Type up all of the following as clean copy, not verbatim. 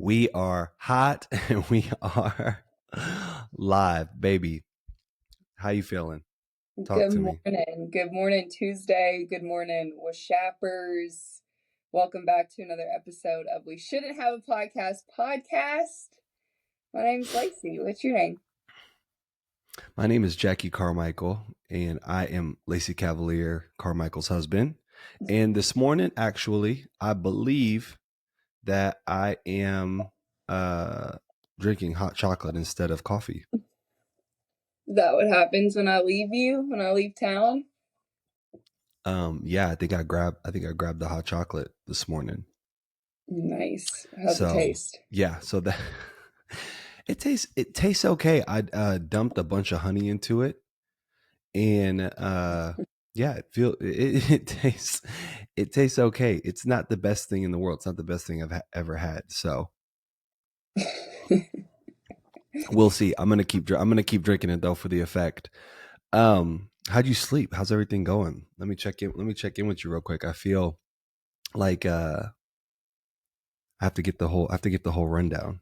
We are hot and we are live, baby. How you feeling? Talk Good to me. morning. Good morning, Tuesday. Good morning, Washappers. Welcome back to another episode of We Shouldn't Have a Podcast. My name's Lacy. What's your name? My name is Jackie Carmichael, and I am Lacy Cavalier, Carmichael's husband. And this morning, actually, I believe that I am drinking hot chocolate instead of coffee. Is that what happens when I leave you? When I leave town? Yeah, I think I grabbed the hot chocolate this morning. Nice. How's it So taste? yeah, so that it tastes okay. I dumped a bunch of honey into it, and yeah, it tastes okay. It's not the best thing in the world. It's not the best thing I've ever had. So we'll see. I'm gonna keep drinking it though for the effect. How'd you sleep? How's everything going? Let me check in with you real quick. I feel like I have to get the whole rundown.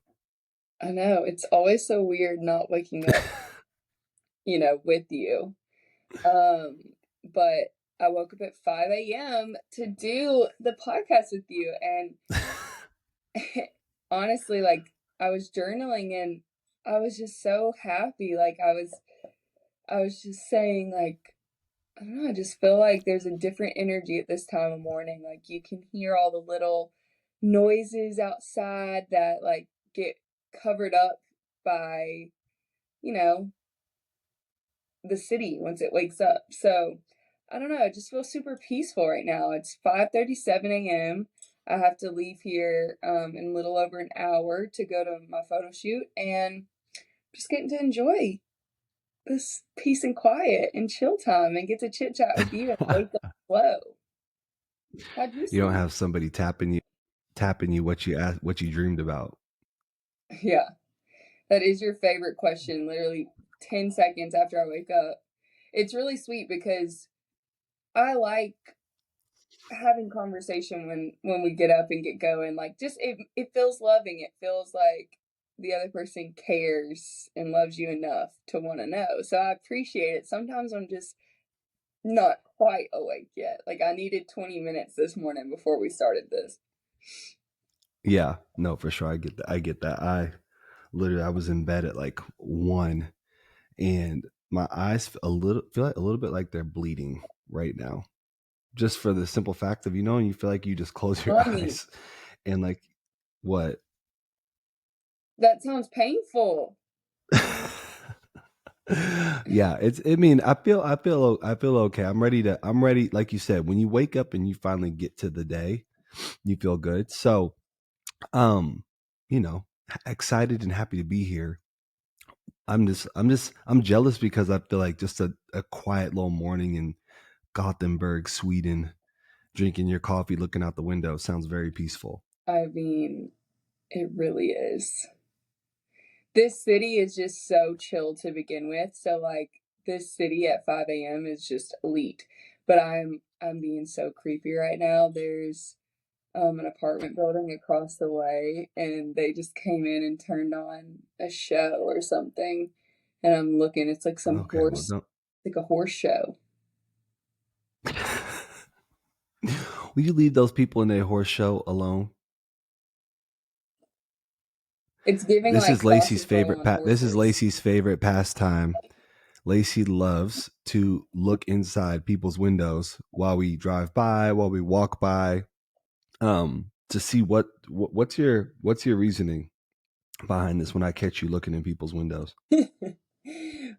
I know. It's always so weird not waking up, with you. Um, but I woke up at 5 a.m. to do the podcast with you, and honestly, like, I was journaling and I was just so happy. Like, I was just saying, like, I don't know, I just feel like there's a different energy at this time of morning. Like, you can hear all the little noises outside that, like, get covered up by, you know, the city once it wakes up. So, I don't know, it just feels super peaceful right now. It's 5:37 a.m. I have to leave here in a little over an hour to go to my photo shoot, and just getting to enjoy this peace and quiet and chill time and get to chit chat with you and wake up slow. How'd you You don't sleep? have somebody tapping you what you dreamed about. Yeah, that is your favorite question, literally 10 seconds after I wake up. It's really sweet because I like having conversation when we get up and get going. Like, just it feels loving. It feels like the other person cares and loves you enough to want to know. So I appreciate it. Sometimes I'm just not quite awake yet. Like, I needed 20 minutes this morning before we started this. Yeah, no, for sure. I get that. I was in bed at like 1, and my eyes feel like a little bit like they're bleeding right now. Just for the simple fact of you feel like you just close your Mommy, eyes and like what? that sounds painful. Yeah, I feel okay. I'm ready like you said, when you wake up and you finally get to the day, you feel good. So, um, you know, excited and happy to be here. I'm jealous because I feel like just a quiet little morning in Gothenburg, Sweden, drinking your coffee, looking out the window sounds very peaceful. I mean, it really is. This city is just so chill to begin with. So, like, this city at 5 a.m. is just elite. But I'm being so creepy right now. There's an apartment building across the way, and they just came in and turned on a show or something. And I'm looking, it's like some Okay, well, don't. like a horse show. Will you leave those people in their horse show alone? It's giving This like is cross Lacey's control favorite. on This is horses. Lacey's favorite pastime. Lacey loves to look inside people's windows while we drive by, while we walk by, to see what's your reasoning behind this when I catch you looking in people's windows.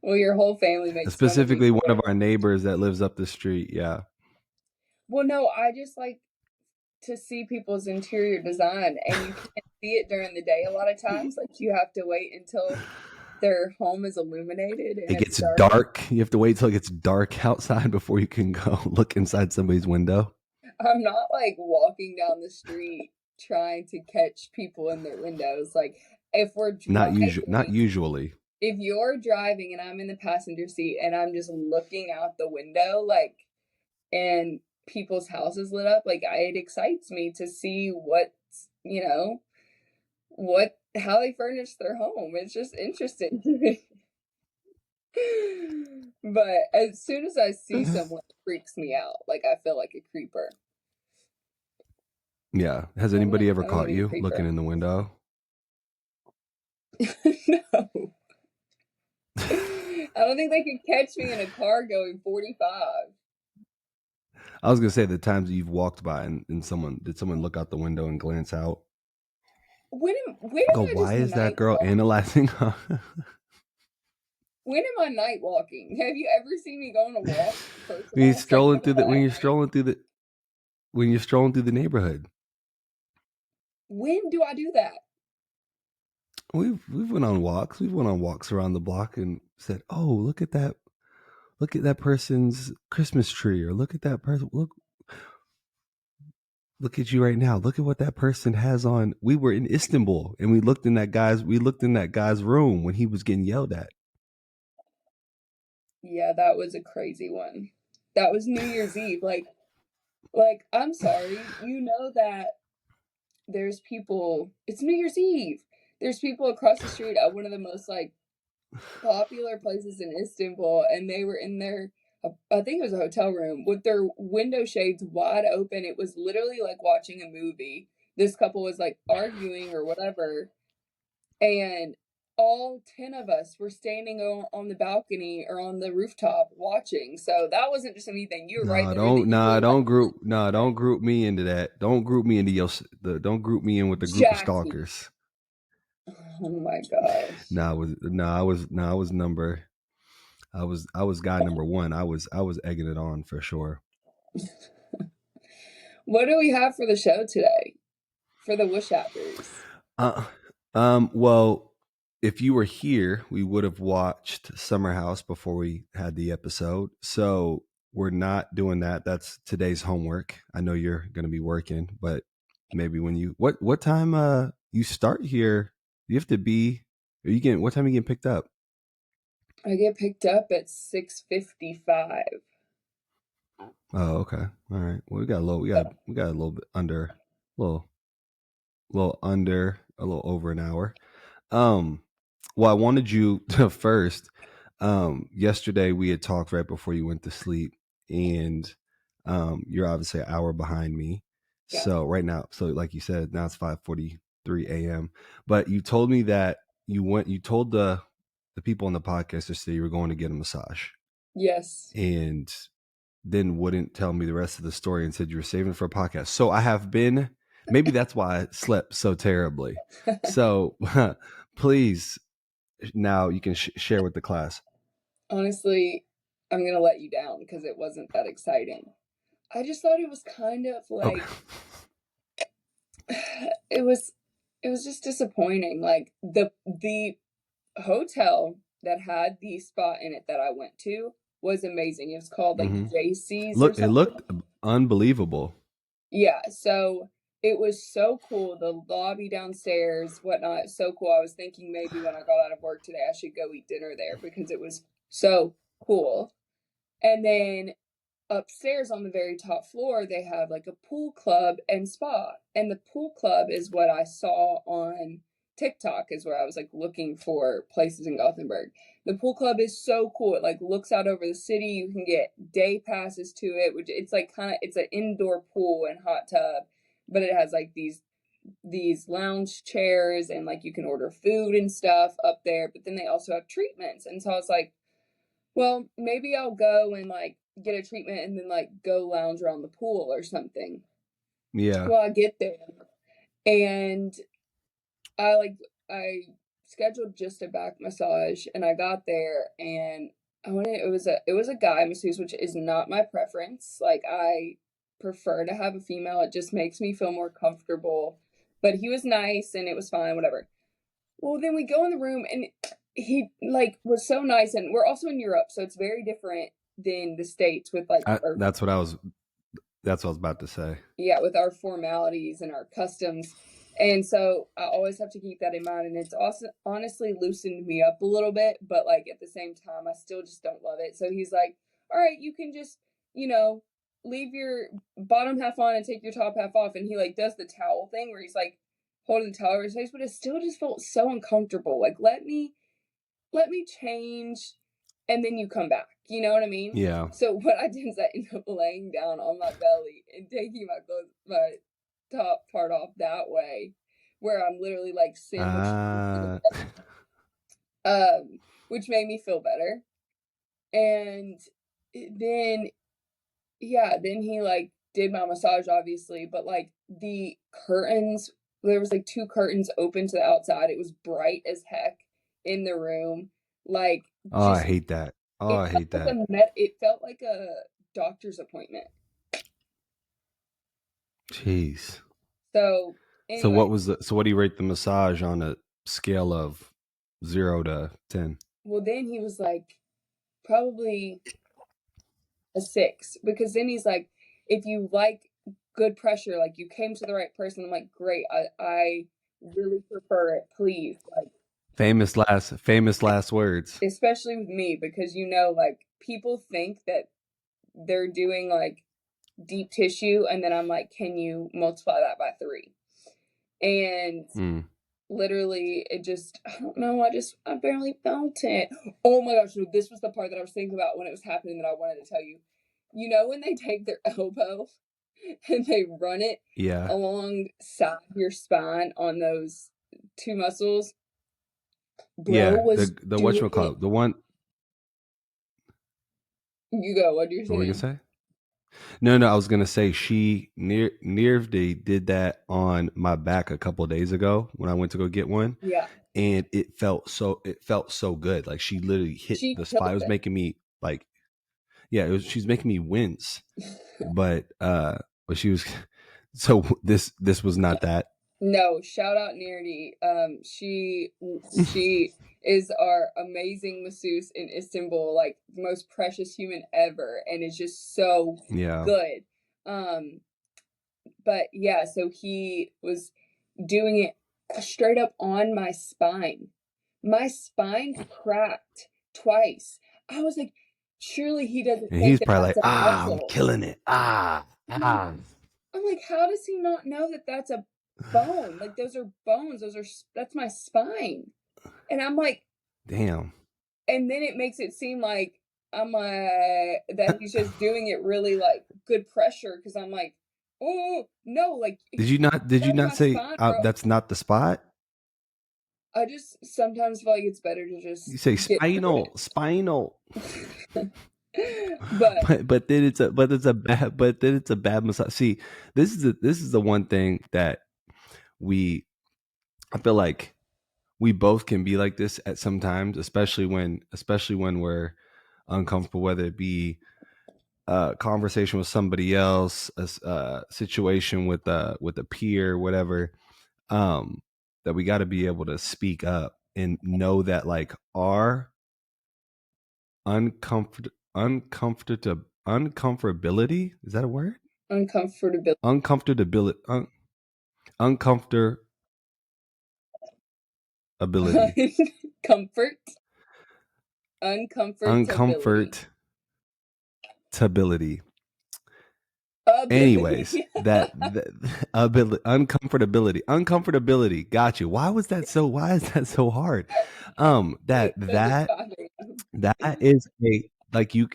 Well, your whole family makes fun of me Specifically, one for of it. our neighbors that lives up the street. Yeah. Well, no, I just like to see people's interior design, and you can't see it during the day a lot of times. Like, you have to wait until their home is illuminated and It it's gets dark. dark. You have to wait till it gets dark outside before you can go look inside somebody's window. I'm not like walking down the street trying to catch people in their windows. Like, if we're Not driving, usually. if you're driving and I'm in the passenger seat and I'm just looking out the window, like, and people's houses lit up, like, it excites me to see what's, how they furnish their home. It's just interesting to me. But as soon as I see someone, it freaks me out. Like I feel like a creeper. Yeah. Has anybody ever I don't want caught to be a you looking creeper. in the window? No. I don't think they could catch me in a car going 45. I was gonna say the times that you've walked by and someone look out the window and glance out. When Go, am I why just is that night girl walking? analyzing? When am I night walking? Have you ever seen me go on a walk? First of when you're all, second strolling of through all, at night. when you're strolling through the neighborhood. When do I do that? We've went on walks. We've went on walks around the block and said, "Oh, look at that! Look at that person's Christmas tree, or look at that person. Look at you right now. Look at what that person has on." We were in Istanbul and we looked in that guy's room when he was getting yelled at. Yeah, that was a crazy one. That was New Year's Eve. I'm sorry. You know that there's people, it's New Year's Eve. There's people across the street at one of the most like popular places in Istanbul, and they were in their, I think it was a hotel room, with their window shades wide open. It was literally like watching a movie. This couple was like arguing or whatever, and all 10 of us were standing on the balcony or on the rooftop watching. So that wasn't just anything. You were right there. The evil, like, Don't group me into that. Don't group me into don't group me in with the group of Jackie. stalkers. Oh my gosh. I was number I was guy number one. I was egging it on for sure. What do we have for the show today? For the Wishappers? Uh, well, if you were here, we would have watched Summer House before we had the episode. So we're not doing that. That's today's homework. I know you're going to be working, but maybe when you what time you start here, you have to be. Are you getting what time are you getting picked up? I get picked up at 6:55. Oh, okay. All right. Well, we got a little bit under, little a little over an hour. Um, well, I wanted you to first. Yesterday we had talked right before you went to sleep, and you're obviously an hour behind me. Yeah. So right now, so like you said, now it's 5:43 a.m. But you told me that you told the people on the podcast yesterday you were going to get a massage, Yes. and then wouldn't tell me the rest of the story and said you were saving it for a podcast. So I have been. Maybe that's why I slept so terribly. So please now you can share with the class. Honestly, I'm going to let you down because it wasn't that exciting. I just thought it was kind of Okay. like it was just disappointing. Like the hotel that had the spot in it that I went to was amazing. It was called like Mm-hmm. JC's or It something. looked unbelievable. Yeah, so it was so cool. The lobby downstairs, whatnot, so cool. I was thinking maybe when I got out of work today, I should go eat dinner there because it was so cool. And then upstairs on the very top floor, they have like a pool club and spa. And the pool club is what I saw on TikTok, is where I was like looking for places in Gothenburg. The pool club is so cool. It like looks out over the city. You can get day passes to it, which it's like kind of, it's an indoor pool and hot tub, but it has like these lounge chairs, and like you can order food and stuff up there, but then they also have treatments. And so I was like, well, maybe I'll go and like get a treatment and then like go lounge around the pool or something. Yeah. Well, I get there and I like I scheduled just a back massage, and I got there and I wanted it was a guy masseuse, which is not my preference. Like I prefer to have a female. It just makes me feel more comfortable. But he was nice and it was fine, whatever. Well, then we go in the room and he like was so nice, and we're also in Europe, so it's very different than the States with like our, That's what I was about to say. yeah, with our formalities and our customs. And so I always have to keep that in mind. And it's also honestly loosened me up a little bit, but like at the same time, I still just don't love it. So he's like, all right, you can just, you know, leave your bottom half on and take your top half off. And he like does the towel thing where he's like holding the towel over his face, but it still just felt so uncomfortable. Like, let me change, and then you come back. You know what I mean? Yeah. So what I did is I ended up laying down on my belly and taking my top part off that way, where I'm literally like sandwiched into the Uh, bed, which made me feel better. And then, yeah, then he like did my massage, obviously, but like the curtains, there was like two curtains open to the outside. It was bright as heck in the room. Like, oh, I just hate that. Oh, I hate that. it felt like a doctor's appointment. Jeez. So So anyway, what do you rate the massage on a scale of 0 to 10? well then he was like probably a 6, because then he's like, if you like good pressure, like you came to the right person. I'm like, great, I really prefer it, please. Like, Famous last words. especially with me, because like people think that they're doing like deep tissue, and then I'm like, can you multiply that by 3? And Mm. literally it just, I don't know, I barely felt it. Oh my gosh, so this was the part that I was thinking about when it was happening, that I wanted to tell you. When they take their elbow and they run it Yeah. alongside your spine on those two muscles, bro Yeah. was The doing it. whatchamacallit, the one, You go, what are you what were you saying? gonna say? No, I was gonna say Nirvdi did that on my back a couple of days ago when I went to go get one, Yeah, and it felt so good. Like she literally hit she the spot. It killed was making me like, yeah, she's making me wince. it. But she was so this was not that. No, shout out Nerdy. She is our amazing masseuse in Istanbul, like the most precious human ever, and is just so Yeah. good. Um, but yeah, so he was doing it straight up on my spine. My spine cracked twice. I was like, surely he doesn't And think he's that probably that's like, a I'm muscle. killing it. I'm like, how does he not know that that's a bone? Like, those are bones. That's my spine. And I'm like, Damn. and then it makes it seem like I'm that he's just doing it really like good pressure, because I'm like, oh no, like Did you that's not my say spine, bro. that's not the spot? I just sometimes feel like it's better to You just say get through spinal. it. But But then it's a bad massage. See, this is the one thing that we I feel like we both can be like this at some times, especially when we're uncomfortable, whether it be a conversation with somebody else, a situation with a peer, whatever. Um, that we got to be able to speak up and know that like our uncomfortability, is that a word? uncomfortability, Uncomfortability, uncomfortability, comfort, uncomfortability, uncomfortability. Anyways, ability. that ability, uncomfortability. Got you. Why is that so hard? Wait, That because it's that bothering that is a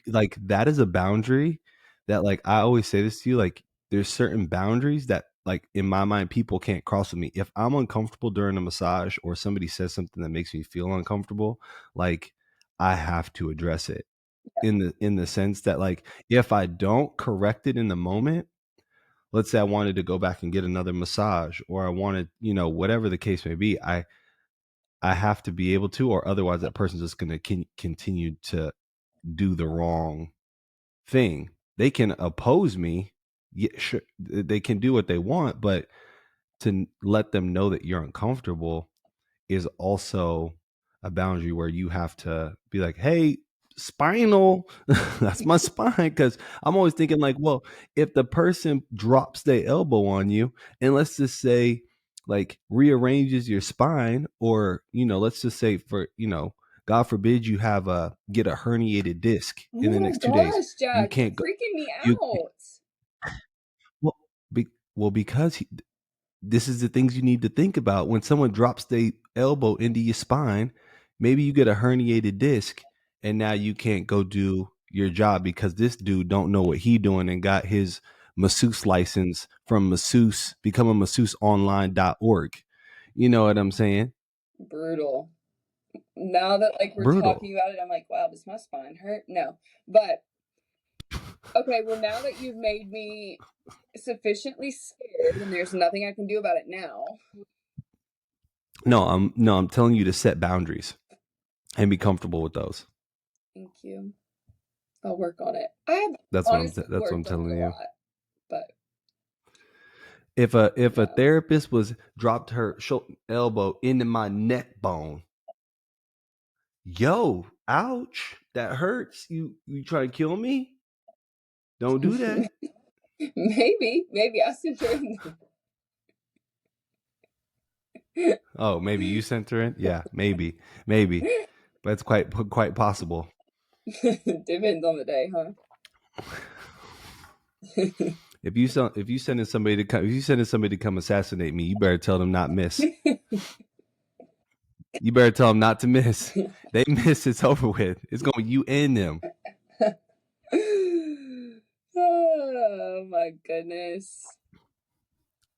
like that is a boundary that like I always say this to you, like there's certain boundaries that like in my mind people can't cross with me. If I'm uncomfortable during a massage or somebody says something that makes me feel uncomfortable, like I have to address it in the sense that like if I don't correct it in the moment, let's say I wanted to go back and get another massage or I wanted, whatever the case may be, I have to be able to, or otherwise that person's just going to continue to do the wrong thing. They can oppose me. Yeah, sure, they can do what they want, but to let them know that you're uncomfortable is also a boundary where you have to be like, hey, spinal, that's my spine. Because I'm always thinking, like, well, if the person drops their elbow on you and let's just say, like, rearranges your spine, or, let's just say God forbid you get a herniated disc in Oh the my next 2 days, gosh, you Jack, you're can't go, freaking me you, out. well, because this is the things you need to think about when someone drops their elbow into your spine. Maybe you get a herniated disc, and now you can't go do your job because this dude don't know what he doing and got his masseuse license from masseuse, become a masseuseonline.org. You know what I'm saying? Brutal. Now that like we're Brutal. talking about it, I'm like, wow, does my spine hurt? No. But okay, well now that you've made me sufficiently scared and there's nothing I can do about it now. No, I'm telling you to set boundaries and be comfortable with those. Thank you. I'll work on it. I have honestly That's what I'm worked on it telling a you. lot, but If a yeah. therapist was dropped her elbow into my neck bone, yo, ouch, that hurts. You try to kill me? Don't do that. maybe I'll send her in. Oh, maybe you sent her in. Yeah, maybe. That's quite possible. Depends on the day, huh? If you sending somebody to come assassinate me, you better tell them not miss. You better tell them not to miss. They miss, it's over with. It's going you and them. Oh my goodness.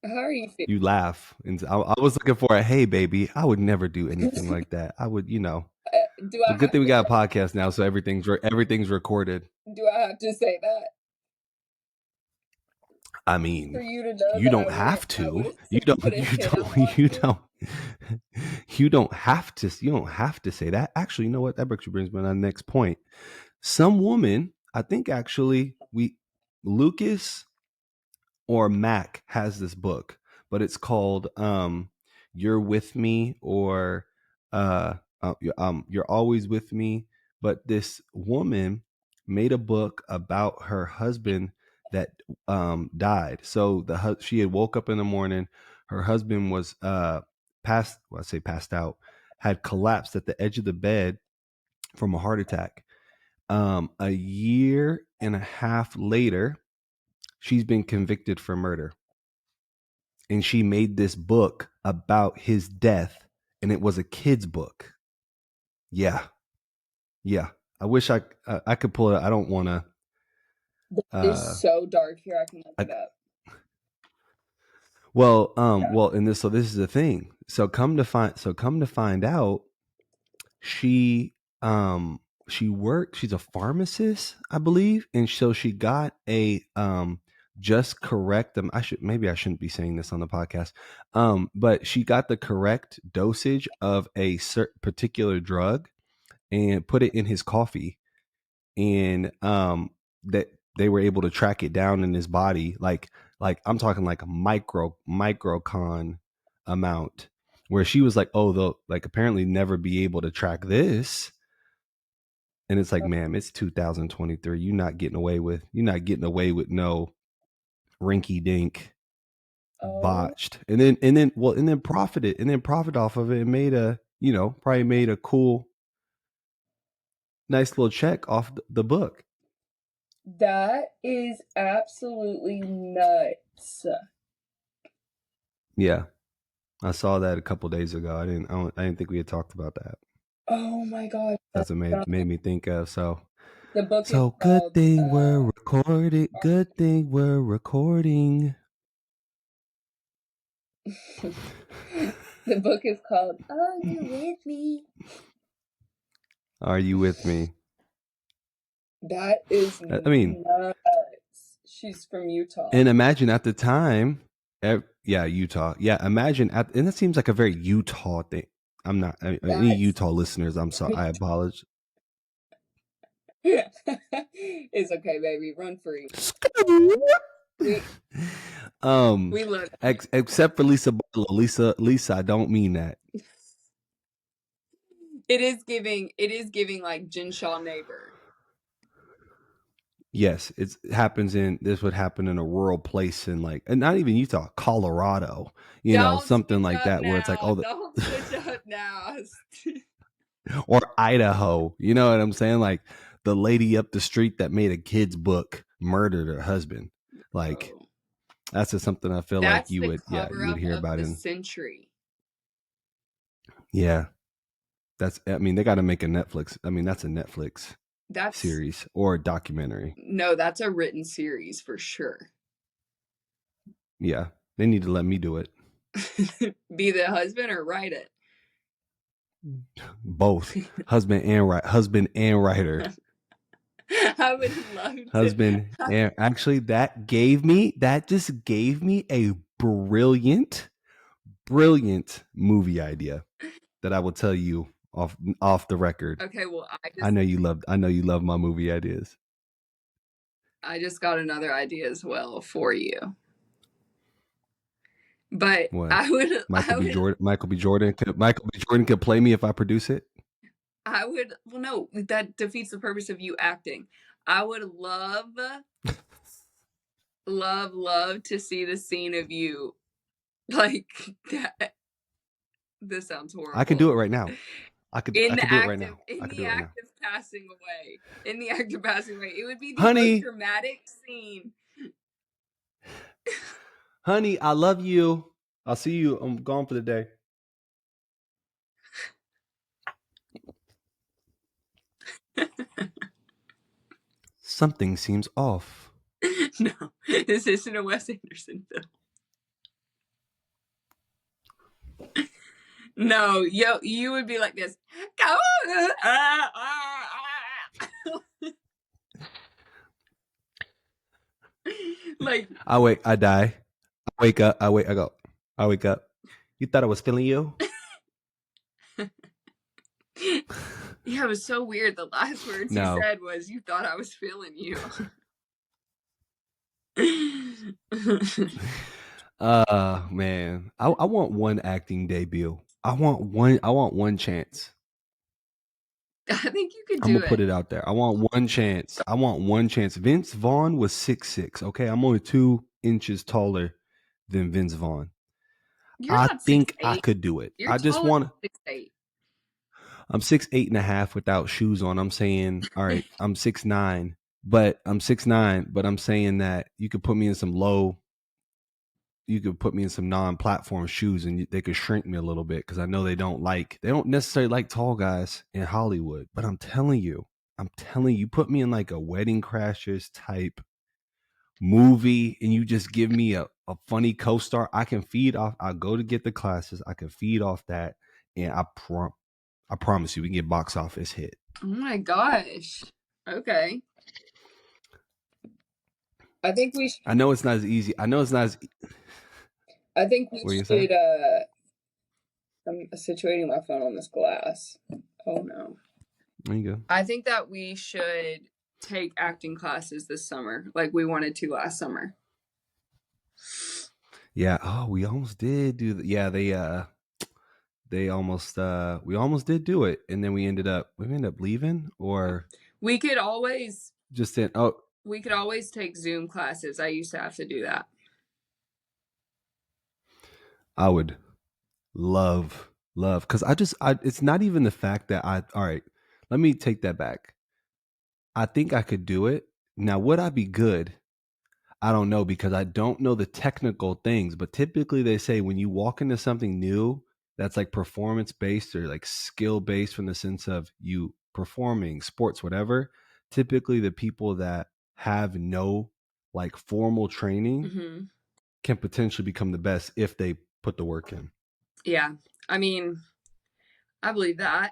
How are you feeling? You laugh, and I was looking for a hey baby. I would never do anything like that. I would, Do I But good have thing we to got a say podcast now, so everything's recorded. do I have to say that I for mean, you to know you that don't have I to. wouldn't put a hit out on You you? don't. You don't have to. You don't have to say that. Actually, you know what? That actually brings me to the next point. Some woman, I think actually Lucas or Mac has this book, but it's called "You're With Me" or "You're Always With Me." But this woman made a book about her husband that died. So she had woke up in the morning. Her husband was passed. Well, I say passed out. Had collapsed at the edge of the bed from a heart attack. A year and a half later, she's been convicted for murder, and she made this book about his death, and it was a kid's book. Yeah, yeah. I wish I could pull it. I don't want to. That is Uh, so dark. Here, I can look I, it up. and this is the thing. Come to find out, she um she's a pharmacist, I believe, and so she got a just correct them. I shouldn't be saying this on the podcast. But she got the correct dosage of a particular drug and put it in his coffee, and that they were able to track it down in his body, like I'm talking like a microcon amount, where she was like, oh, they'll like apparently never be able to track this. And it's like, ma'am, it's 2023. You're not getting away with no rinky dink Oh, botched. And then profit off of it and made probably made a cool, nice little check off the book. that is absolutely nuts. Yeah. I saw that a couple days ago. I didn't think we had talked about that. Oh my gosh, That's what made me think of. the book is So good called thing we're recorded. Good thing we're recording. the book is called Are You With Me? Are you with me? That is I mean, nuts. She's from Utah. and imagine at the time, yeah, Utah. Yeah, imagine and that seems like a very Utah thing. I'm not any That's Utah listeners. I'm sorry. I apologize. it's okay, baby. Run free. We um, we love except for Lisa Barlow. Lisa, I don't mean that. it is giving like Jinshaw neighbor. Yes, this would happen in a rural place in like, and not even Utah, Colorado, Don't something switch like up that, where it's like, now. oh, Don't switch up now. or Idaho, you know what I'm saying? Like the lady up the street that made a kid's book murdered her husband. Like, Bro. That's just something I feel like That's you the would, yeah, cover you would up hear of about the in, century. yeah. That's, I mean, they got to make a Netflix. I mean, that's a Netflix That's series or a documentary. no, that's a written series for sure. Yeah. They need to let me do it. Be the husband or write it. Both husband and writer. I would love to. Husband and actually that just gave me a brilliant movie idea that I will tell you off the record. Okay, well, I know you love my movie ideas. I just got another idea as well for you. But What? I would Michael B. Jordan could play me if I produce it. well, no, that defeats the purpose of you acting. I would love to see the scene of you like that. This sounds I can do horrible. it right now. I could do it right now. I could do it right now. Passing away. In the act of passing away. It would be the most Honey, dramatic scene. honey, I love you. I'll see you. I'm gone for the day. Something seems off. No, this isn't a Wes Anderson film. No, you would be like this. Like I wake, I die. I wake up, I wake up. You thought I was feeling you? yeah, it was so weird. The last words you said was, "You thought I was feeling you." Man, I want one acting debut. I want one chance. I think you could I'm do gonna put it out there. I want one chance. Vince Vaughn was 6'6". Okay, I'm only 2 inches taller than Vince Vaughn. You're I not think 6'8". I could do it. You're I just taller want. than 6'8". I'm 6'8.5" without shoes on. I'm saying, all right, I'm 6'9", but I'm 6'9", but I'm saying that you could put me in some non-platform shoes and they could shrink me a little bit because I know they don't necessarily like tall guys in Hollywood. But I'm telling you, put me in like a Wedding Crashers type movie and you just give me a funny co-star. I can feed off. I'll go to get the classes. I can feed off that, and I promise you, we can get box office hit. Oh my gosh. Okay. I think we should. I know it's not as easy. I think we should. I'm situating my phone on this glass. Oh no. There you go. I think that we should take acting classes this summer, like we wanted to last summer. Yeah. Oh, we almost did do that. Yeah, we almost did do it, and then we ended up leaving, or we could always we could always take Zoom classes. I used to have to do that. I would love because it's not even the fact that all right, let me take that back. I think I could do it. Now, would I be good? I don't know, because I don't know the technical things, but typically they say when you walk into something new that's like performance based or like skill based from the sense of you performing sports, whatever, typically the people that have no like formal training can potentially become the best if they put the work in. Yeah. I mean, I believe that.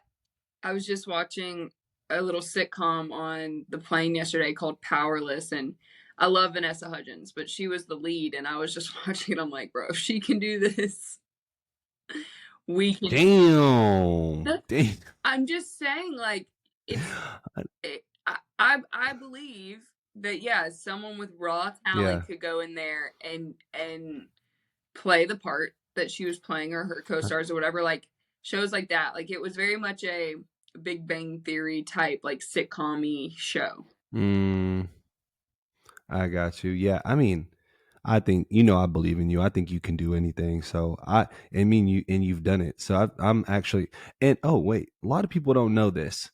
I was just watching a little sitcom on the plane yesterday called Powerless, and I love Vanessa Hudgens, but she was the lead, and I was just watching it. I'm like, bro, if she can do this, we can. Damn. I'm just saying, like, I believe that, yeah, someone with raw talent could go in there and play the part that she was playing, or her co-stars or whatever, like shows like that. Like, it was very much a Big Bang Theory type, like sitcom-y show. I got you. Yeah, I mean, I think I believe in you. I think you can do anything. So you've done it. So I'm actually, and oh wait, a lot of people don't know this.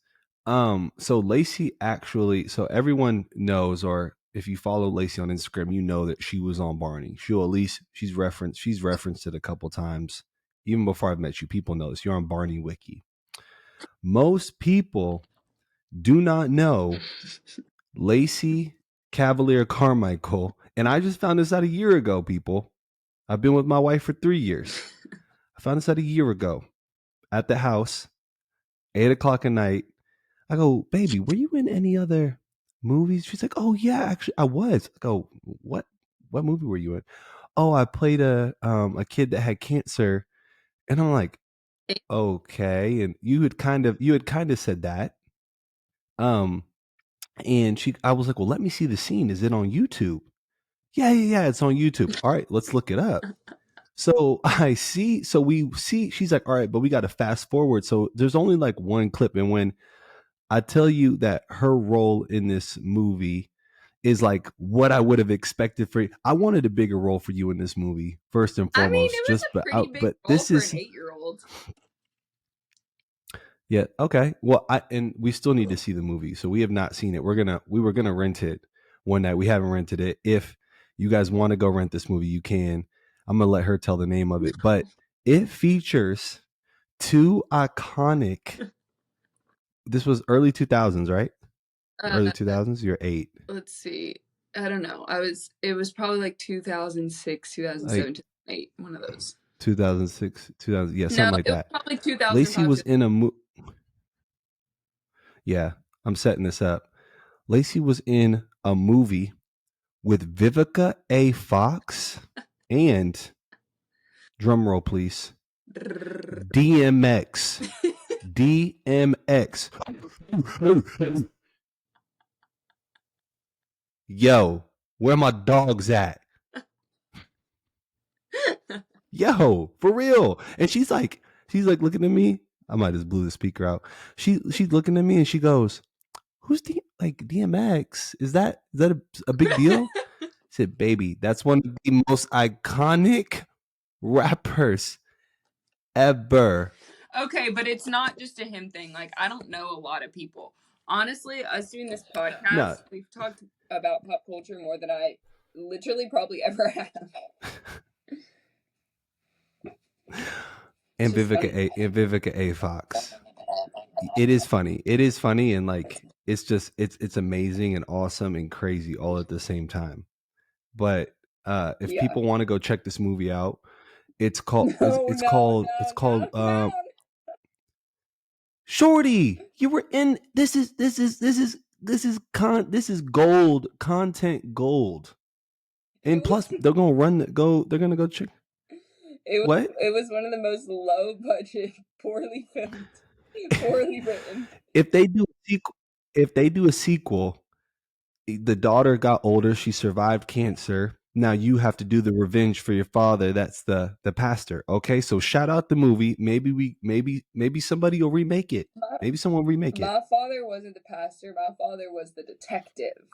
So Lacy actually, so everyone knows, or if you follow Lacy on Instagram, you know that she was on Barney. She'll at least she's referenced it a couple times. Even before I've met you, people know this. You're on Barney Wiki. Most people do not know Lacy Cavalier Carmichael, and I just found this out a year ago, people. I've been with my wife for 3 years. I found this out a year ago at the house, 8 o'clock at night. I go, baby, were you in any other movies? She's like, oh yeah, actually I was. I go, what movie were you in? Oh, I played a kid that had cancer. And I'm like, okay. And you had kind of said that. Um, and I was like, well, let me see the scene. Is it on YouTube? Yeah, it's on YouTube. All right, let's look it up. So we see, she's like, all right, but we got to fast forward. So there's only like one clip. And when I tell you that her role in this movie is like what I would have expected for you, I wanted a bigger role for you in this movie, first and I mean, foremost. it was a pretty big But role this for an is 8-year-old. yeah, okay. Well, and we still need to see the movie. So we have not seen it. We were gonna rent it one night. We haven't rented it. If you guys want to go rent this movie, you can. I'm gonna let her tell the name of it. But it features two iconic. This was early 2000s, right? Early 2000s. You're 8. Let's see. I don't know. It was probably like 2006, Like 2007, 2008, one of those. 2006, 2000. Yeah, No, something like it was that. probably Lacy 2005. was in a Yeah, I'm setting this up. Lacy was in a movie with Vivica A. Fox and, drum roll please, DMX. DMX. Yo, where my dogs at? Yo, for real. And she's like looking at me. I might just blew the speaker out. She's looking at me and she goes, "Who's DMX? Is that a big deal?" I said, "Baby, that's one of the most iconic rappers ever." Okay, but it's not just a him thing. Like, I don't know a lot of people. Honestly, us doing this podcast, No. we've talked about pop culture more than I literally probably ever have. And Vivica A. Fox. It is funny. It is funny, and like it's amazing and awesome and crazy all at the same time. But if Yeah. people want to go check this movie out, it's called No, no, it's no, called no. Shorty. You were in this is gold content gold. And plus they're gonna go check what? It was one of the most low budget, poorly filmed, poorly written. If they do a sequel, the daughter got older, she survived cancer. Now you have to do the revenge for your father. That's the pastor. Okay, so shout out the movie. Maybe somebody will remake it. Maybe someone will remake it. My father wasn't the pastor. My father was the detective.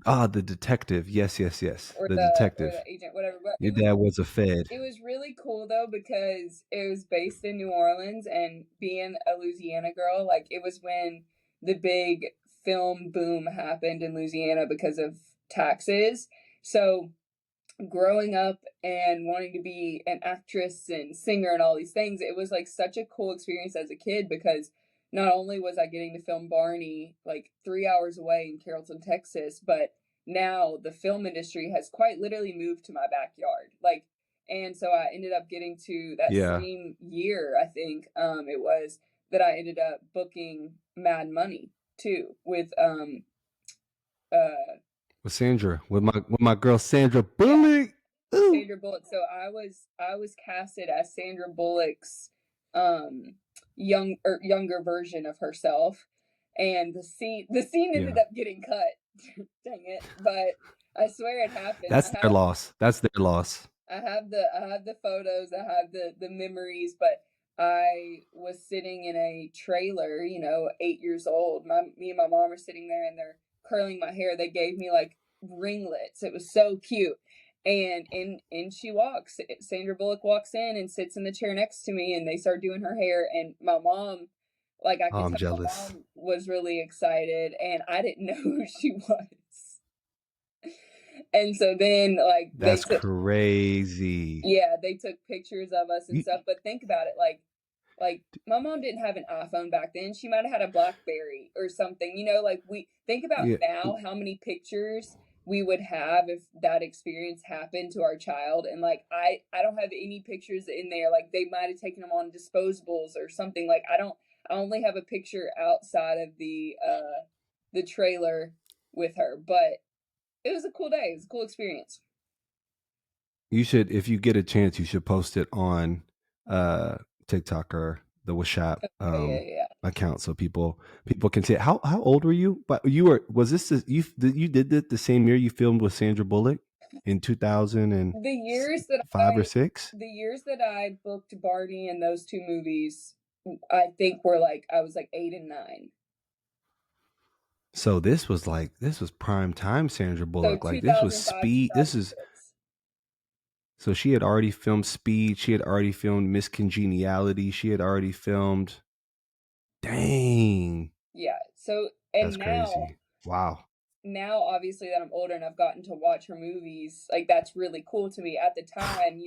Ah, the detective. Yes. Or The the detective. agent, whatever. But Your dad was a Fed. it was really cool though because it was based in New Orleans, and being a Louisiana girl, like it was when the big film boom happened in Louisiana because of taxes. So growing up and wanting to be an actress and singer and all these things, it was like such a cool experience as a kid because not only was I getting to film Barney like 3 hours away in Carrollton, Texas, but now the film industry has quite literally moved to my backyard. Like, and so I ended up getting to that same year, I think it was, that I ended up booking Mad Money too with with Sandra, with my girl Sandra Bullock. Yeah, Sandra Bullock. So I was casted as Sandra Bullock's younger version of herself, and the scene ended up getting cut. Dang it! But I swear it happened. That's their loss. That's their loss. I have the photos. I have the memories, but I was sitting in a trailer, 8 years old. Me and my mom are sitting there, and they're curling my hair. They gave me like ringlets. It was so cute. And in she walks. Sandra Bullock walks in and sits in the chair next to me, and they start doing her hair. And my mom, like I could I'm tell, jealous. my mom was really excited, and I didn't know who she was. And so then like That's crazy. they took pictures of us and You, stuff. But think about it, like my mom didn't have an iPhone back then. She might have had a BlackBerry or something. You know, like we think about yeah, now how many pictures we would have if that experience happened to our child. And like I don't have any pictures in there. Like they might have taken them on disposables or something. Like I only have a picture outside of the trailer with her. But it was a cool day. It was a cool experience. you should, if you get a chance, you should post it on uh TikTok or the WhatsApp Yeah, yeah, yeah. account so people can see it. How old were you? But you were was this the, you did it the same year you filmed with Sandra Bullock in 2005 The years that or I 6? the years that I booked Barney in those two movies, I think were like I was like 8 and 9. So this was prime time Sandra So Bullock. Like this was 2005, Speed. This is 2006. so she had already filmed Speed. She had already filmed Miss Congeniality. She had already filmed. Dang, Yeah. So that's and crazy. Wow. now obviously that I'm older and I've gotten to watch her movies, like that's really cool to me. At the time,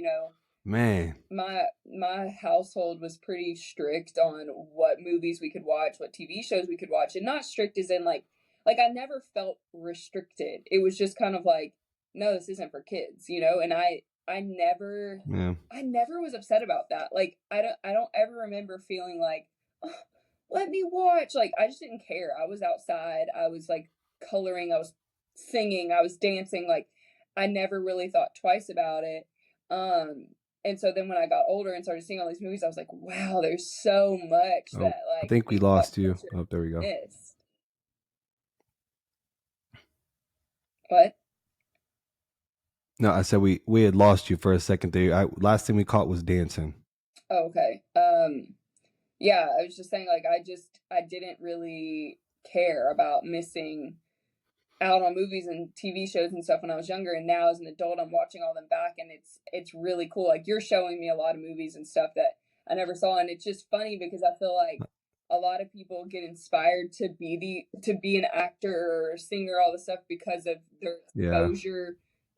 Man. my household was pretty strict on what movies we could watch, what TV shows we could watch, and not strict as in like I never felt restricted. It was just kind of like, no, this isn't for kids, and I never Yeah. I never was upset about that. Like I don't ever remember feeling like, "Oh, let me watch." Like I just didn't care. I was outside. I was like coloring, I was singing, I was dancing. Like I never really thought twice about it. Um and so then when I got older and started seeing all these movies, I was like, wow, there's so much Oh, that I like think we we pop lost you. culture Oh, there we go. missed. What? No, I said we had lost you for a second there. Last thing we caught was dancing. Oh, okay. Yeah, I was just saying like I didn't really care about missing out on movies and TV shows and stuff when I was younger, and now as an adult I'm watching all them back, and it's really cool. Like you're showing me a lot of movies and stuff that I never saw, and it's just funny because I feel like a lot of people get inspired to be an actor or a singer, all this stuff because of their Yeah. exposure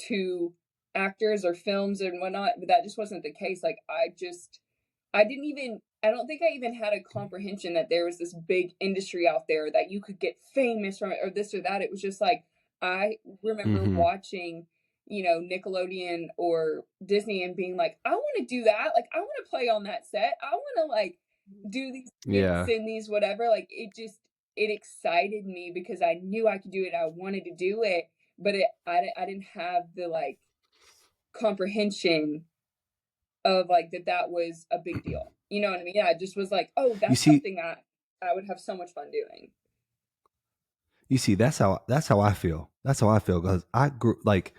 to actors or films and whatnot. But that just wasn't the case. Like I don't think I even had a comprehension that there was this big industry out there that you could get famous from it or this or that. It was just like I remember Mm-hmm. watching, Nickelodeon or Disney and being like, I want to do that. Like I want to play on that set. I want to like do these skits Yeah. and these whatever. Like it excited me because I knew I could do it. I wanted to do it, but I didn't have the like comprehension of like that was a big deal. You know what I mean? Yeah, I just was like, oh, You that's see, something I would have so much fun doing. that's how I feel. That's how I feel because I grew like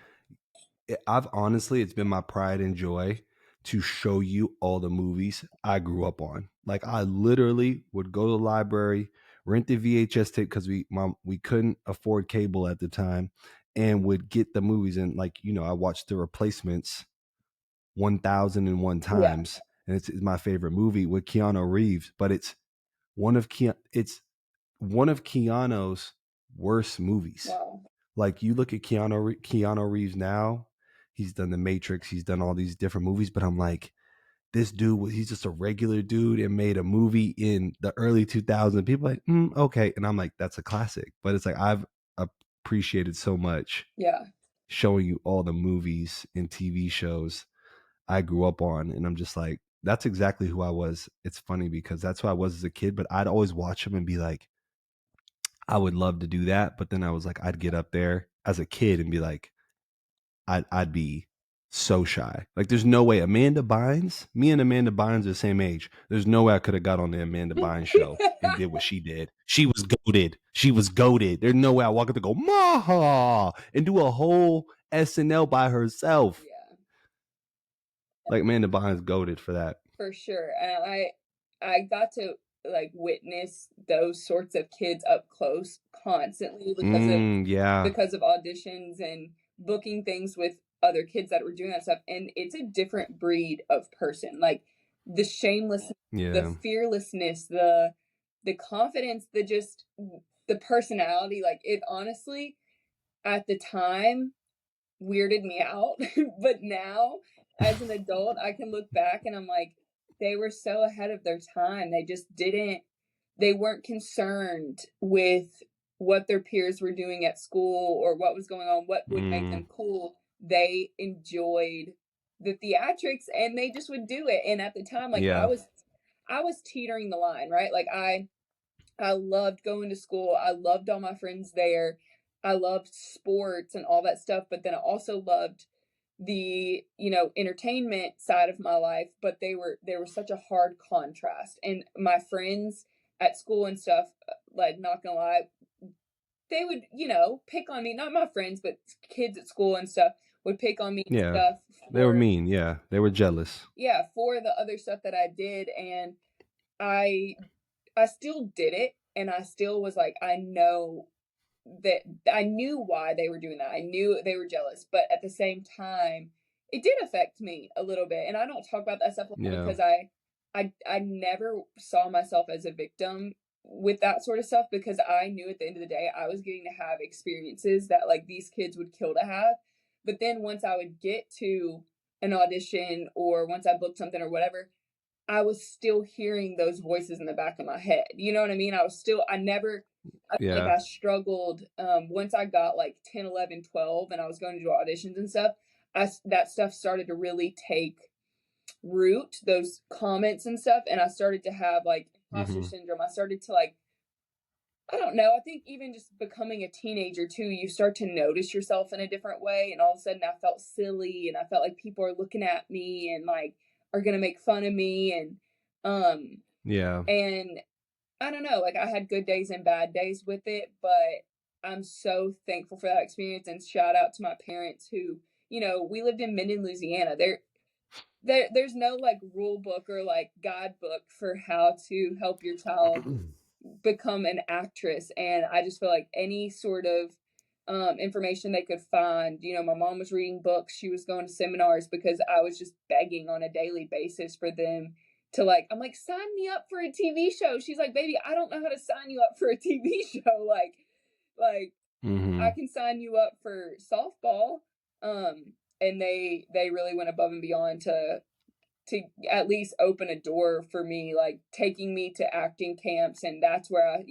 I've honestly, it's been my pride and joy to show you all the movies I grew up on. Like I literally would go to the library, rent the VHS tape because we couldn't afford cable at the time, and would get the movies. And like I watched The Replacements 1,001 Yeah. times, and it's my favorite movie with Keanu Reeves. But it's one of Keanu's worst movies. Wow. Like you look at Keanu Reeves now, he's done The Matrix, he's done all these different movies, but I'm like, this dude he's just a regular dude and made a movie in the early 2000s. People are like, okay, and I'm like, that's a classic. But it's like I've appreciated so much Yeah. showing you all the movies and TV shows I grew up on, and I'm just like, that's exactly who I was. It's funny because that's who I was as a kid, but I'd always watch them and be like, I would love to do that, but then I was like, I'd get up there as a kid and be like, I'd be so shy. Like, there's no way me and Amanda Bynes are the same age. There's no way I could have got on the Amanda Bynes show and did what she did. She was goaded. She was goaded. There's no way I walk up to go Maha and do a whole SNL by herself. Yeah. Like Amanda Bynes goaded for that. For sure. And I got to like witness those sorts of kids up close constantly Yeah, because of auditions and booking things with other kids that were doing that stuff. And it's a different breed of person. Like the shamelessness, the yeah, fearlessness, the confidence, the personality, like it honestly at the time weirded me out. But now, as an adult, I can look back and I'm like, they were so ahead of their time. They just didn't, they weren't concerned with what their peers were doing at school or what was going on, what would make them cool. They enjoyed the theatrics and they just would do it. And at the time, like Yeah. I was teetering the line, right? Like I loved going to school. I loved all my friends there. I loved sports and all that stuff, but then I also loved the, entertainment side of my life, but they were such a hard contrast. And my friends at school and stuff, like not gonna lie, they would, pick on me, not my friends, but kids at school and stuff would pick on me and Yeah. stuff They were for, mean. Yeah. They were jealous. yeah, for the other stuff that I did. And I I still did it and I still was like, I know that I knew why they were doing that. I knew they were jealous, but at the same time, it did affect me a little bit. And I don't talk about that stuff a lot Yeah. because I never saw myself as a victim with that sort of stuff because I knew at the end of the day I was getting to have experiences that like these kids would kill to have. But then once I would get to an audition or once I booked something or whatever, I was still hearing those voices in the back of my head. You know what I mean? I feel like Yeah. I struggled once I got like 10, 11, 12, and I was going to do auditions and stuff. That stuff started to really take root, those comments and stuff. And I started to have like imposter Hmm. syndrome. I started to like, I don't know. I think even just becoming a teenager too, you start to notice yourself in a different way. And all of a sudden I felt silly and I felt like people are looking at me and like are going to make fun of me. Um, Yeah. and I don't know, like I had good days and bad days with it, but I'm so thankful for that experience and shout out to my parents who, we lived in Minden, Louisiana. There's no like rule book or like guidebook for how to help your child become an actress. And I just feel like any sort of information they could find, my mom was reading books, she was going to seminars because I was just begging on a daily basis for them to like, I'm like, sign me up for a TV show. She's like, baby, I don't know how to sign you up for a TV show. Like I Hmm. can sign you up for softball. And they really went above and beyond to at least open a door for me, like taking me to acting camps. And that's where I,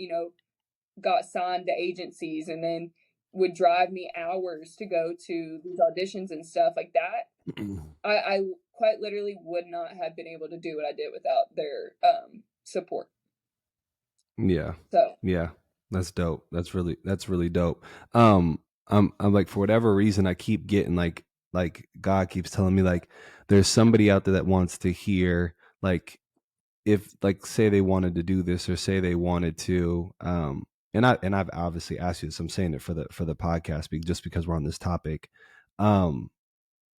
got signed to agencies and then would drive me hours to go to these auditions and stuff like that. I quite literally would not have been able to do what I did without their support. Yeah. So Yeah. That's dope. That's really dope. I'm like, for whatever reason I keep getting like God keeps telling me like there's somebody out there that wants to hear like if like say they wanted to do this or say they wanted to I've obviously asked you this, I'm saying it for the podcast just because we're on this topic. um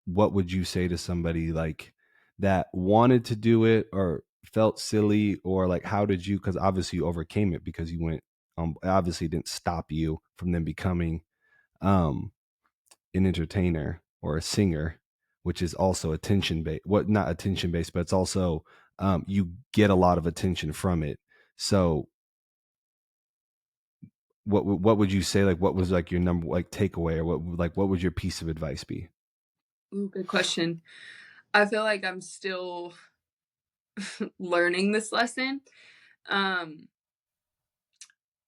what would you say to somebody like that wanted to do it or felt silly, or like how did you, because obviously you overcame it because you went obviously didn't stop you from them becoming um an entertainer or a singer, which is also attention based, what not attention based, but it's also you get a lot of attention from it. So what would you say, like what was like your number like takeaway, or what would your piece of advice be? ooh, good question. I feel like I'm still learning this lesson. Um,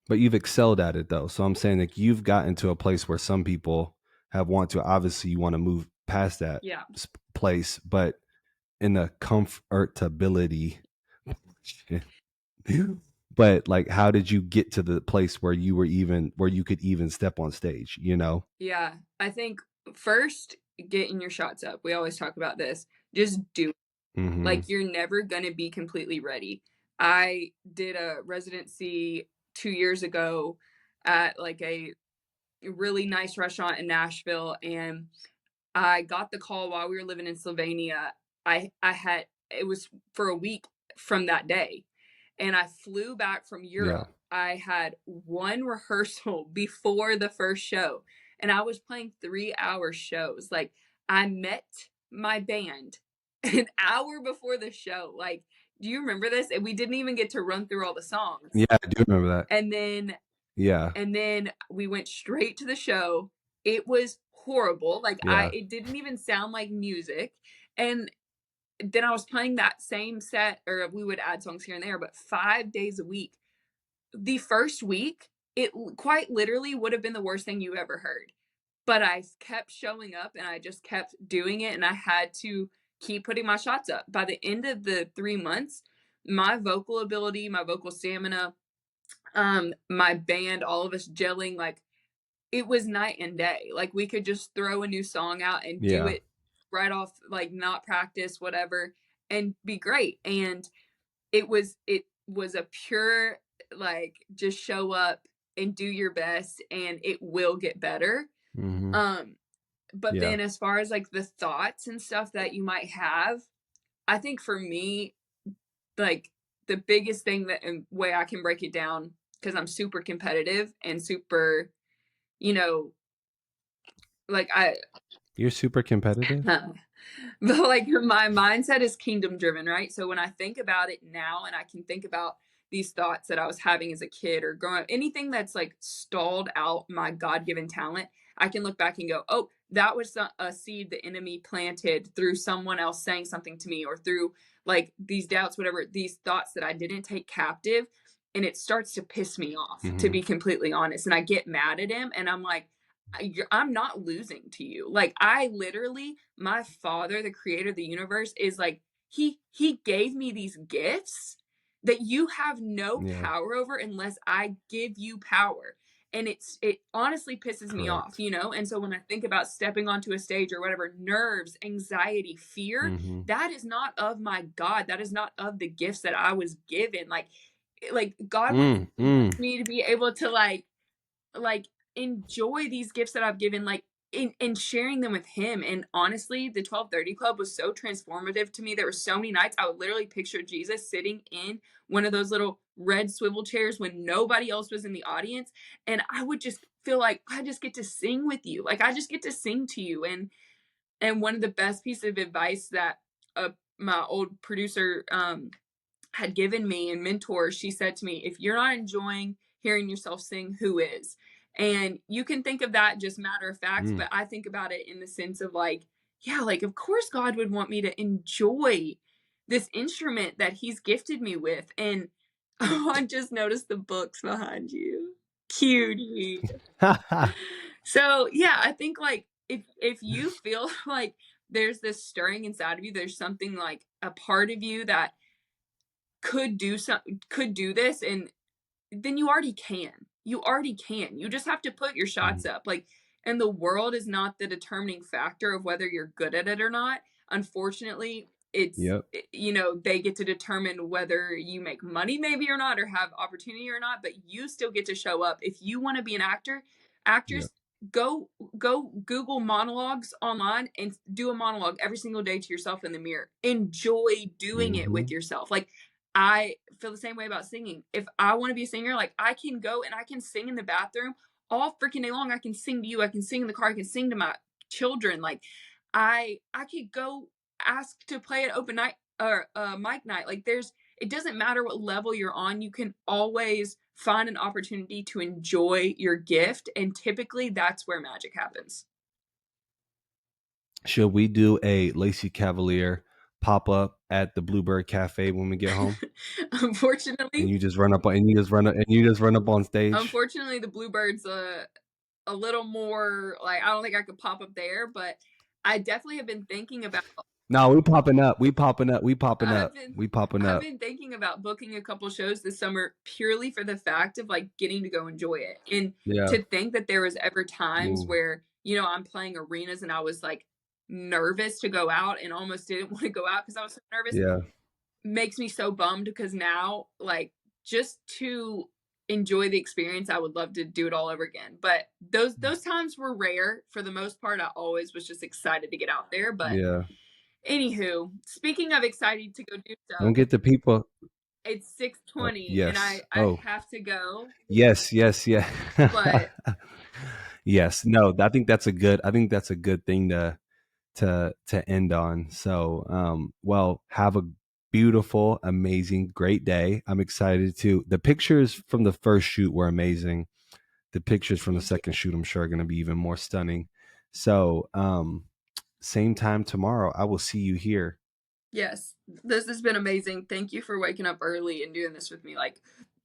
But you've excelled at it though, so I'm saying like you've gotten to a place where some people have want to, obviously you want to move past that yeah. place, but in a comfortability. But like how did you get to the place where you were even where you could even step on stage, you know? Yeah. I think first getting your shots up. We always talk about this. Just do it. Mm-hmm. Like you're never going to be completely ready. I did a residency 2 years ago at like a really nice restaurant in Nashville and I got the call while we were living in Slovenia. I had it was for a week from that day. And I flew back from Yeah. Europe. I had one rehearsal before the first show and I was playing 3-hour shows. Like I met my band an hour before the show. Like, do you remember this? And we didn't even get to run through all the songs. Yeah, I do remember that. And then Yeah. and then we went straight to the show. It was horrible. Like Yeah. it didn't even sound like music. And then I was playing that same set, or we would add songs here and there, but 5 days a week. The first week, it quite literally would have been the worst thing you ever heard. But I kept showing up and I just kept doing it and I had to keep putting my shots up. By the end of the 3 months, my vocal ability, my vocal stamina, my band, all of us gelling, like it was night and day. Like we could just throw a new song out and do Yeah. it right off, like not practice, whatever, and be great. And it was a pure, like, just show up and do your best and it will get better. Mm-hmm. Um, but Yeah. then as far as like the thoughts and stuff that you might have, I think for me, like the biggest thing that and way I can break it down, because I'm super competitive and super, you know, like You're super competitive? but like my mindset is kingdom driven, right? So when I think about it now and I can think about these thoughts that I was having as a kid or growing up, anything that's like stalled out my God given talent, I can look back and go, oh, that was a seed the enemy planted through someone else saying something to me or through like these doubts, whatever, these thoughts that I didn't take captive. And it starts to piss me off, to Mm-hmm. be completely honest. And I get mad at him and I'm like, I'm not losing to you. Like I literally, my father, the creator of the universe, is like he gave me these gifts that you have no Yeah. power over unless I give you power. And it honestly pisses me off, Correct. And so when I think about stepping onto a stage or whatever, nerves, anxiety, fear, Mm-hmm. that is not of my God. That is not of the gifts that I was given. Like God wants Mm, mm. me to be able to like enjoy these gifts that I've given, like in sharing them with him. And honestly, the 1230 Club was so transformative to me. There were so many nights I would literally picture Jesus sitting in one of those little red swivel chairs when nobody else was in the audience. And I would just feel like I just get to sing with you. Like I just get to sing to you. And one of the best pieces of advice that my old producer had given me and mentor, she said to me, if you're not enjoying hearing yourself sing, who is? And you can think of that just matter of fact, Mm. but I think about it in the sense of like, yeah, like of course God would want me to enjoy this instrument that he's gifted me with. And oh, I just noticed the books behind you. Cutie. So yeah, I think like if you feel like there's this stirring inside of you, there's something like a part of you that could do this, and then you already can. You already can. You just have to put your Mhm. shots up. Like, and the world is not the determining factor of whether you're good at it or not. Unfortunately, Yep. they get to determine whether you make money maybe or not or have opportunity or not, but you still get to show up. If you want to be an actor, Yep. actors, go Google monologues online and do a monologue every single day to yourself in the mirror. Enjoy doing it with Mm-hmm. yourself. Like I feel the same way about singing. If I want to be a singer, like I can go and I can sing in the bathroom all freaking day long. I can sing to you. I can sing in the car. I can sing to my children. Like I could go ask to play at open night or mic night. Like it doesn't matter what level you're on. You can always find an opportunity to enjoy your gift. And typically that's where magic happens. Should we do a Lacy Cavalier pop up at the Bluebird Cafe when we get home? And Unfortunately, you just run up on, and you just run up on stage? unfortunately, the Bluebirds a little more like I don't think I could pop up there, but I definitely have been thinking about No, we popping up. We popping up. We popping I've up. been We popping I've up. been thinking about booking a couple shows this summer purely for the fact of like getting to go enjoy it. And Yeah. to think that there was ever times Ooh. where, I'm playing arenas and I was like nervous to go out and almost didn't want to go out because I was so nervous Yeah. makes me so bummed because now like just to enjoy the experience I would love to do it all over again, but those times were rare. For the most part I always was just excited to get out there. But Yeah. anywho, speaking of excited to go do Don't stuff, get the people. it's Oh, 6:20 and I yes. I Oh, have to go. yes. Yes. Yeah. But Yes. No, I think that's a good thing to end on. So, well, have a beautiful, amazing, great day. I'm excited to. The pictures from the first shoot were amazing. The pictures from the thank you. second shoot, I'm sure, are going to be even more stunning. So, same time tomorrow. I will see you here. Yes, this has been amazing. Thank you for waking up early and doing this with me. Like,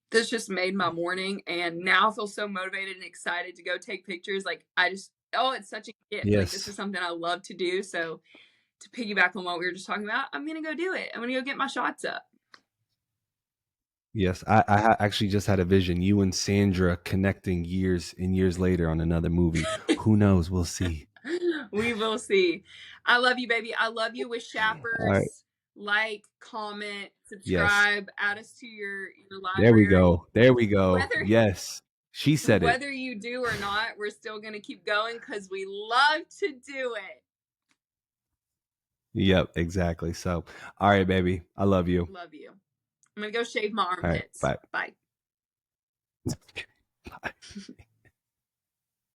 this just made my morning, and now I feel so motivated and excited to go take pictures. Like, oh, it's such a gift. Like, this Yes. is something I love to do. So, to piggyback on what we were just talking about, I'm gonna go do it. I'm gonna go get my shots up. Yes. I actually just had a vision. You and Sandra connecting years and years later on another movie. Who knows? We'll see. We will see. I love you, baby. I love you with All right. shappers. Like, comment, Yes. subscribe, add us to your There we library. go. There we go. Whether Yes. She said it. whether you do or not, we're still gonna keep going because we love to do it. Yep, exactly. So, all right, baby. I love you. Love you. I'm gonna go shave my All right. armpits. Bye. Bye. Bye.